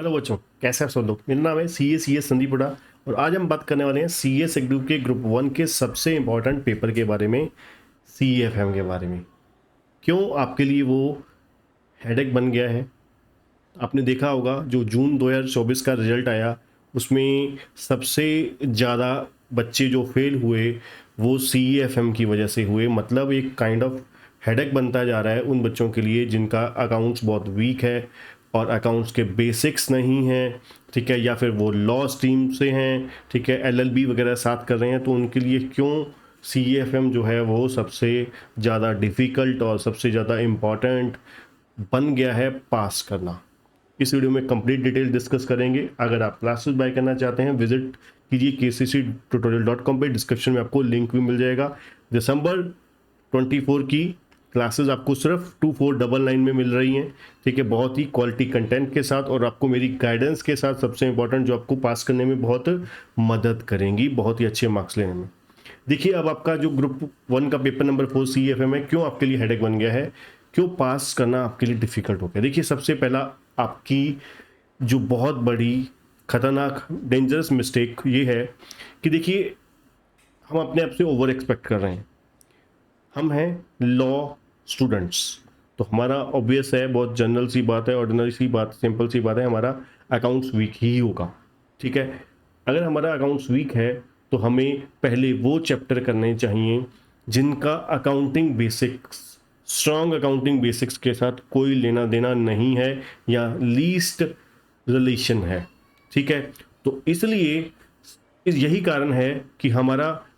Hello बच्चों, कैसे आप सब लोग। मेरा नाम है सी एस संदीप हुडा और आज हम बात करने वाले हैं सी एस ग्रुप के ग्रुप 1 के सबसे इम्पोर्टेंट पेपर के बारे में, CFM के बारे में। क्यों आपके लिए वो हेडेक बन गया है। आपने देखा होगा जो जून 2024 का रिजल्ट आया उसमें सबसे ज़्यादा बच्चे जो फेल हुए वो CFM की वजह से हुए। मतलब एक काइंड ऑफ हेडेक बनता जा रहा है उन बच्चों के लिए जिनका अकाउंट्स बहुत वीक है और अकाउंट्स के बेसिक्स नहीं हैं, ठीक है, या फिर वो लॉ स्ट्रीम से हैं, ठीक है, LLB वगैरह साथ कर रहे हैं, तो उनके लिए क्यों CFM जो है वो सबसे ज़्यादा डिफ़िकल्ट और सबसे ज़्यादा इम्पॉर्टेंट बन गया है पास करना। इस वीडियो में कंप्लीट डिटेल डिस्कस करेंगे। अगर आप क्लासेस बाय करना चाहते हैं विजिट कीजिए kcctutorial.com पे, डिस्क्रिप्शन में आपको लिंक भी मिल जाएगा। दिसंबर 24 की क्लासेस आपको सिर्फ 2499 में मिल रही हैं, ठीक है, बहुत ही क्वालिटी कंटेंट के साथ और आपको मेरी गाइडेंस के साथ, सबसे इंपॉर्टेंट जो आपको पास करने में बहुत मदद करेंगी, बहुत ही अच्छे मार्क्स लेने में। देखिए, अब आपका जो ग्रुप 1 का पेपर नंबर 4 CFM है, क्यों आपके लिए हेडेक बन गया है, क्यों पास करना आपके लिए डिफ़िकल्ट हो गया। देखिए, सबसे पहला आपकी जो बहुत बड़ी खतरनाक डेंजरस मिस्टेक ये है कि देखिए, हम अपने आप से ओवर एक्सपेक्ट कर रहे हैं। हम हैं लॉ स्टूडेंट्स, तो हमारा ऑब्वियस है, बहुत जनरल सी बात है, ऑर्डिनरी सी बात, सिंपल सी बात है, हमारा अकाउंट्स वीक ही होगा, ठीक है। अगर हमारा अकाउंट्स वीक है तो हमें पहले वो चैप्टर करने चाहिए जिनका accounting basics, strong accounting basics के साथ कोई लेना देना नहीं है या लीस्ट रिलेशन है, ठीक है। तो इसलिए यही कारण है कि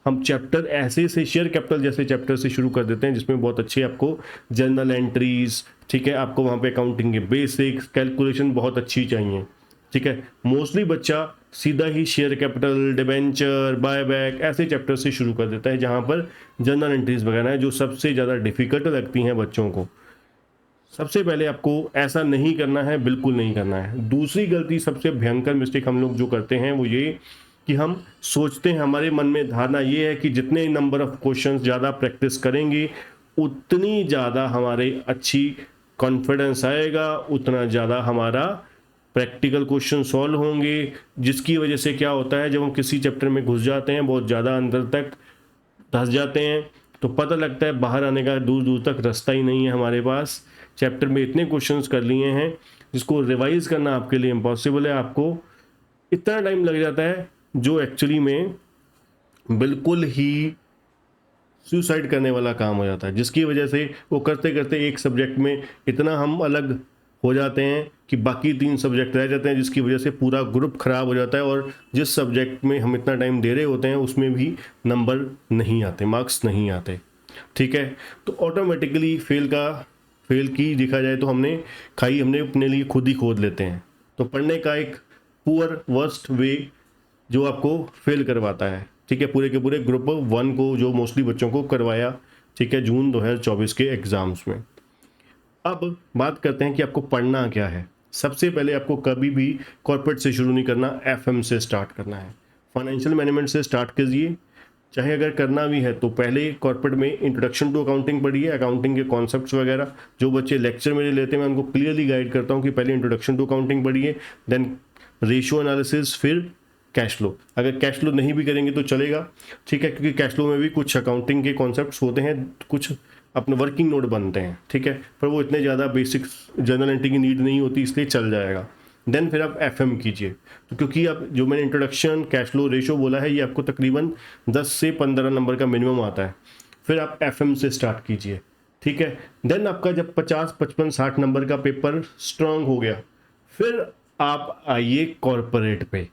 हम चैप्टर ऐसे से शेयर कैपिटल जैसे चैप्टर से शुरू कर देते हैं जिसमें बहुत अच्छे आपको जर्नल एंट्रीज, ठीक है, आपको वहाँ पे अकाउंटिंग के बेसिक्स, कैलकुलेशन बहुत अच्छी चाहिए, ठीक है। मोस्टली बच्चा सीधा ही शेयर कैपिटल, डिबेंचर, बायबैक ऐसे चैप्टर से शुरू कर देता है जहाँ पर जर्नल एंट्रीज वगैरह है जो सबसे ज़्यादा डिफिकल्ट लगती हैं बच्चों को। सबसे पहले आपको ऐसा नहीं करना है, बिल्कुल नहीं करना है। दूसरी गलती, सबसे भयंकर मिस्टेक हम लोग जो करते हैं वो ये कि हम सोचते हैं, हमारे मन में धारणा ये है कि जितने नंबर ऑफ क्वेश्चंस ज़्यादा प्रैक्टिस करेंगे उतनी ज़्यादा हमारे अच्छी कॉन्फिडेंस आएगा, उतना ज़्यादा हमारा प्रैक्टिकल क्वेश्चन सॉल्व होंगे। जिसकी वजह से क्या होता है, जब हम किसी चैप्टर में घुस जाते हैं, बहुत ज़्यादा अंदर तक धंस जाते हैं, तो पता लगता है बाहर आने का दूर दूर तक रास्ता ही नहीं है हमारे पास। चैप्टर में इतने क्वेश्चंस कर लिए हैं जिसको रिवाइज करना आपके लिए इम्पॉसिबल है। आपको इतना टाइम लग जाता है जो एक्चुअली में बिल्कुल ही सुसाइड करने वाला काम हो जाता है, जिसकी वजह से वो करते करते एक सब्जेक्ट में इतना हम अलग हो जाते हैं कि बाकी 3 सब्जेक्ट रह जाते हैं, जिसकी वजह से पूरा ग्रुप खराब हो जाता है और जिस सब्जेक्ट में हम इतना टाइम दे रहे होते हैं उसमें भी नंबर नहीं आते, मार्क्स नहीं आते, ठीक है। तो ऑटोमेटिकली फेल की देखा जाए तो हमने अपने लिए खुद ही खोद लेते हैं। तो पढ़ने का एक पुअर वर्स्ट वे जो आपको फेल करवाता है, ठीक है, पूरे के पूरे ग्रुप 1 को जो मोस्टली बच्चों को करवाया, ठीक है, जून 2024 के एग्जाम्स में। अब बात करते हैं कि आपको पढ़ना क्या है। सबसे पहले आपको कभी भी कॉर्पोरेट से शुरू नहीं करना, FM से स्टार्ट करना है। फाइनेंशियल मैनेजमेंट से स्टार्ट कीजिए, चाहे अगर करना भी है तो पहले कॉर्पोरेट में इंट्रोडक्शन टू अकाउंटिंग पढ़िए, अकाउंटिंग के कॉन्सेप्ट्स वगैरह। जो बच्चे लेक्चर मेरे लेते हैं मैं उनको क्लियरली गाइड करता हूँ कि पहले इंट्रोडक्शन टू अकाउंटिंग पढ़िए, देन रेशियो एनालिसिस, फिर कैश फ्लो। अगर कैश फ्लो नहीं भी करेंगे तो चलेगा, ठीक है, क्योंकि कैश फ्लो में भी कुछ अकाउंटिंग के कॉन्सेप्ट्स होते हैं, कुछ अपने वर्किंग नोट बनते हैं, ठीक है, पर वो इतने ज़्यादा बेसिक जर्नल एंट्री की नीड नहीं होती, इसलिए चल जाएगा। देन फिर आप FM कीजिए। तो क्योंकि आप जो मैंने इंट्रोडक्शन, कैश फ्लो, रेशो बोला है, ये आपको तकरीबन 10 से 15 नंबर का मिनिमम आता है। फिर आप FM से स्टार्ट कीजिए, ठीक है। देन आपका जब 50, 55, 60 नंबर का पेपर स्ट्रांग हो गया, फिर आप आइए कॉर्पोरेट पे,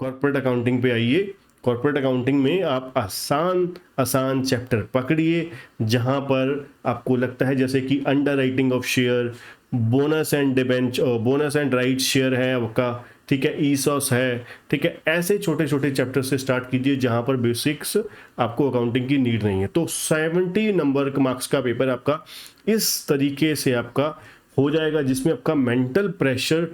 कॉर्पोरेट अकाउंटिंग पे आइए। कॉर्पोरेट अकाउंटिंग में आप आसान चैप्टर पकड़िए जहां पर आपको लगता है जैसे कि under writing of share, bonus and right share है आपका, ठीक है, ईसॉस है, ठीक है, ऐसे छोटे छोटे चैप्टर से स्टार्ट कीजिए जहां पर बेसिक्स आपको अकाउंटिंग की नीड नहीं है। तो 70 नंबर मार्क्स का पेपर आपका इस तरीके से आपका हो जाएगा, जिसमें आपका मेंटल प्रेशर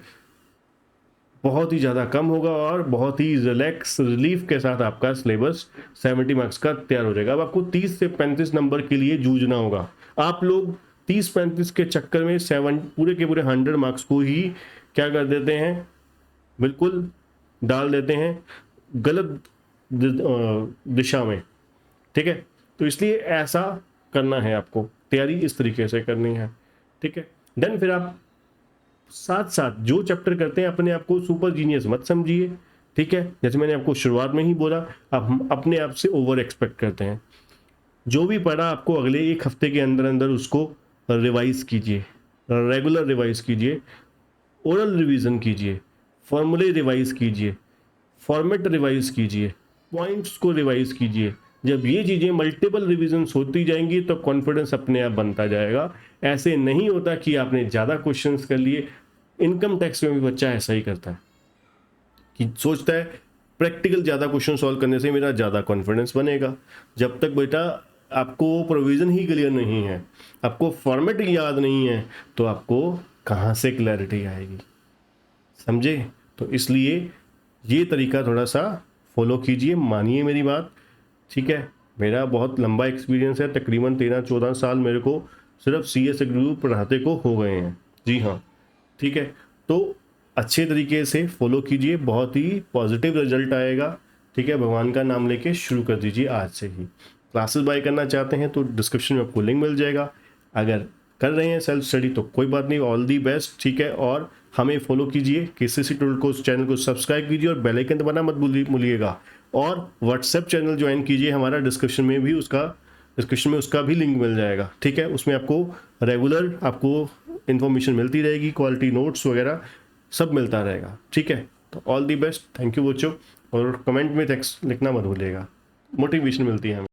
बहुत ही ज़्यादा कम होगा और बहुत ही रिलीफ के साथ आपका सिलेबस 70 मार्क्स का तैयार हो जाएगा। अब आपको 30 से 35 नंबर के लिए जूझना होगा। आप लोग 30-35 के चक्कर में पूरे के पूरे 100 मार्क्स को ही क्या कर देते हैं, बिल्कुल डाल देते हैं गलत दिशा में, ठीक है। तो इसलिए ऐसा करना है, आपको तैयारी इस तरीके से करनी है, ठीक है। देन फिर आप साथ साथ जो चैप्टर करते हैं अपने आप को सुपर जीनियस मत समझिए, ठीक है। जैसे मैंने आपको शुरुआत में ही बोला, अब हम अपने आप से ओवर एक्सपेक्ट करते हैं। जो भी पढ़ा आपको अगले एक हफ्ते के अंदर अंदर उसको रिवाइज कीजिए, रेगुलर रिवाइज कीजिए, ओरल रिवीजन कीजिए, फॉर्मूले रिवाइज कीजिए, फॉर्मेट रिवाइज कीजिए, पॉइंट्स को रिवाइज कीजिए। जब ये चीज़ें मल्टीपल रिविजन्स होती जाएंगी तो कॉन्फिडेंस अपने आप बनता जाएगा। ऐसे नहीं होता कि आपने ज़्यादा क्वेश्चंस कर लिए। इनकम टैक्स में भी बच्चा ऐसा ही करता है कि सोचता है प्रैक्टिकल ज़्यादा क्वेश्चन सॉल्व करने से मेरा ज़्यादा कॉन्फिडेंस बनेगा। जब तक बेटा आपको प्रोविज़न ही क्लियर नहीं है, आपको फॉर्मेट याद नहीं है, तो आपको कहाँ से क्लैरिटी आएगी, समझे। तो इसलिए ये तरीका थोड़ा सा फॉलो कीजिए, मानिए मेरी बात, ठीक है। मेरा बहुत लंबा एक्सपीरियंस है, तकरीबन 13-14 साल मेरे को सिर्फ CS ग्रुप पढ़ाते को हो गए हैं, जी हाँ, ठीक है। तो अच्छे तरीके से फॉलो कीजिए, बहुत ही पॉजिटिव रिजल्ट आएगा, ठीक है। भगवान का नाम लेके शुरू कर दीजिए आज से ही। क्लासेस बाय करना चाहते हैं तो डिस्क्रिप्शन में आपको लिंक मिल जाएगा। अगर कर रहे हैं सेल्फ स्टडी तो कोई बात नहीं, ऑल दी बेस्ट, ठीक है। और हमें फॉलो कीजिए, KCC ट्यूटोरियल को चैनल को सब्सक्राइब कीजिए और बेल आइकन दबाना मत भूलिएगा। और व्हाट्सएप चैनल ज्वाइन कीजिए हमारा, डिस्क्रिप्शन में उसका भी लिंक मिल जाएगा, ठीक है। उसमें आपको रेगुलर आपको इन्फॉर्मेशन मिलती रहेगी, क्वालिटी नोट्स वगैरह सब मिलता रहेगा, ठीक है। तो all the best, thank you बच्चों। और कमेंट में टेक्स्ट लिखना मत भूलिएगा, मोटिवेशन मिलती है हमें।